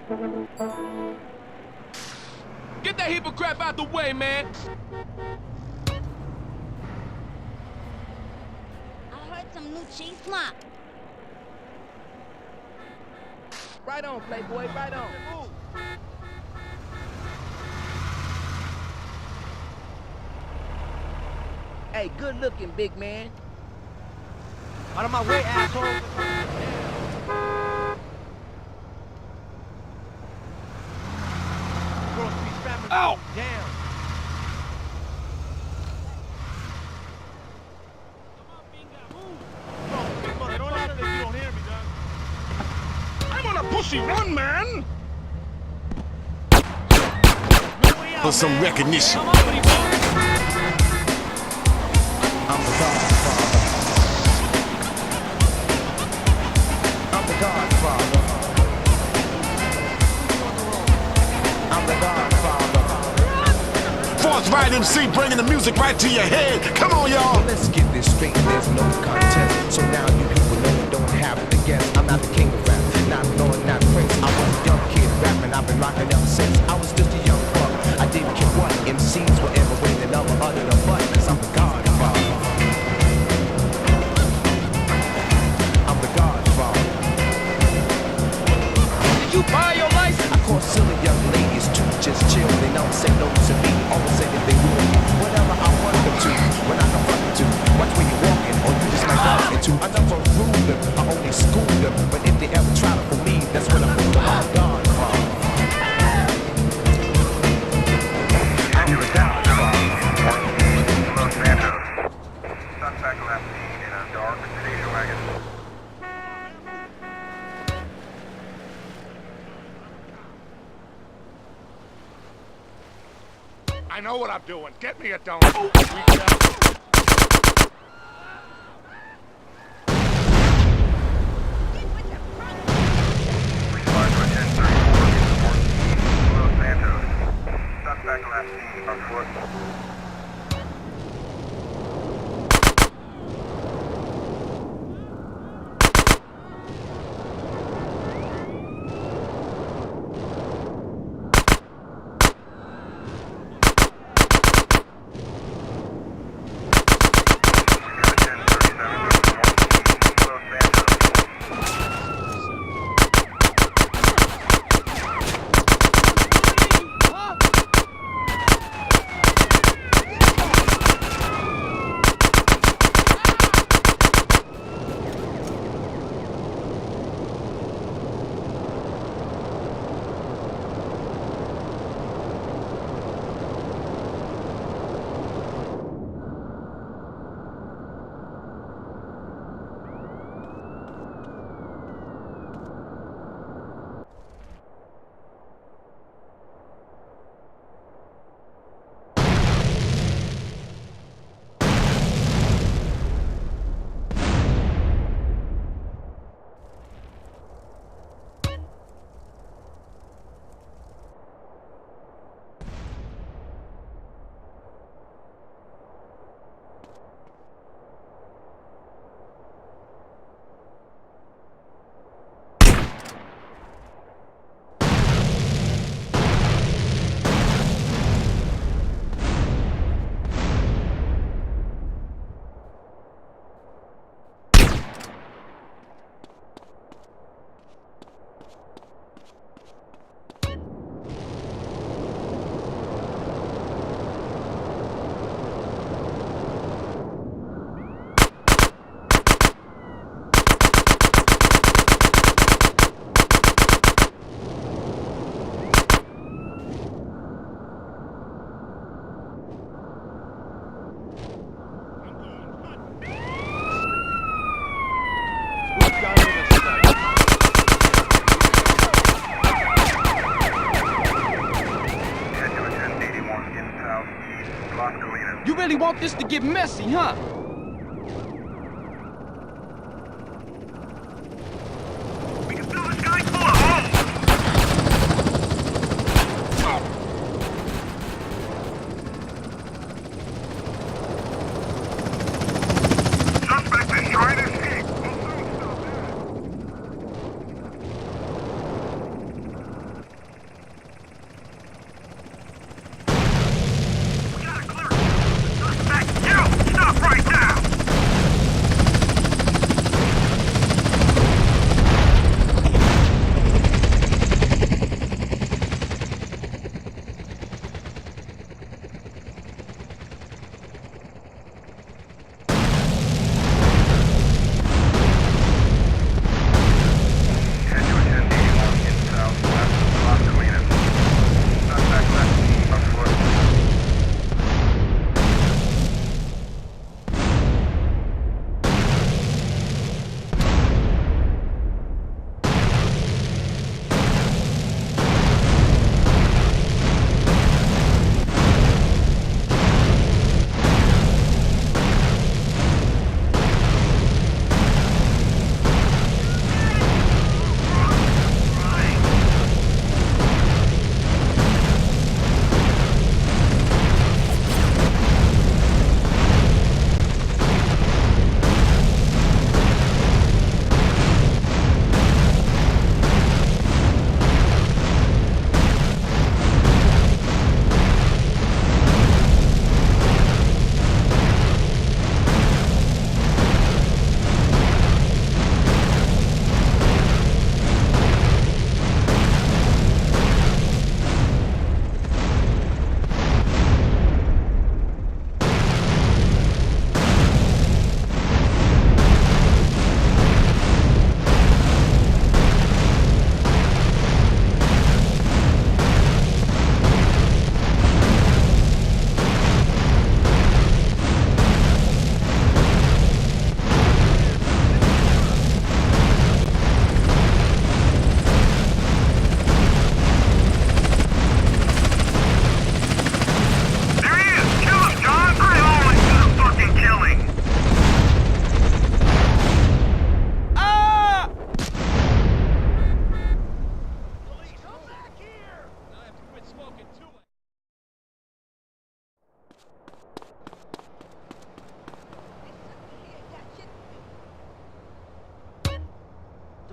Get that heap of crap out the way, man. I heard some new cheese flop. Right on, Playboy, right on. Move. Hey, good looking, big man. Out of my way, asshole. Ow! Down. I'm on a pussy run, man. For some recognition. Come on, buddy, I'm the Godfather. I'm the Godfather. I'm the Godfather. Force Right MC bringing the music right to your head. Come on, y'all. Let's get this straight, there's no contest. So now you people know you don't have to guess. I'm not the king of rap, not Lord, not Prince. I was a young kid rapping, I've been rocking ever since. I was just a young buck. I didn't care what MCs were ever waiting up other than butt, cause I'm the Godfather. I'm the Godfather. Did you buy your license? I call silly young ladies to just chill. They don't say no to me, always say that they will. Whatever I want them to, when I can run them to. Watch where you're walking, or you just might walk into. I never rule them, I only school them. But if they ever try to fool me, that's when I'm the Godfather. I'm the Godfather. Los Santos. Suspect left seen in a dark station wagon. I know what I'm doing. Get me a donut. Reach out. Respond to a 1034 Los Santos. Suspect left seen on foot. You really want this to get messy, huh? We can fill this guy full of holes. Suspect is trying to escape. We'll soon stop that.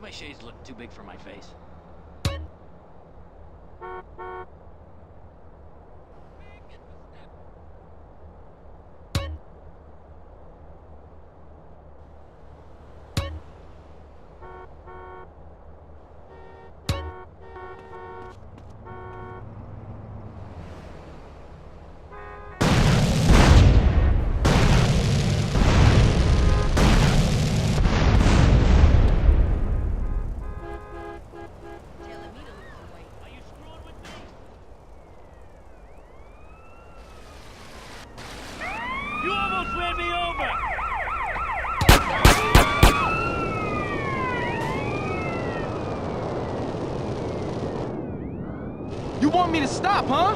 my shades look too big for my face? Telling me to lose some weight. Are you screwing with me? You almost ran me over! You want me to stop, huh?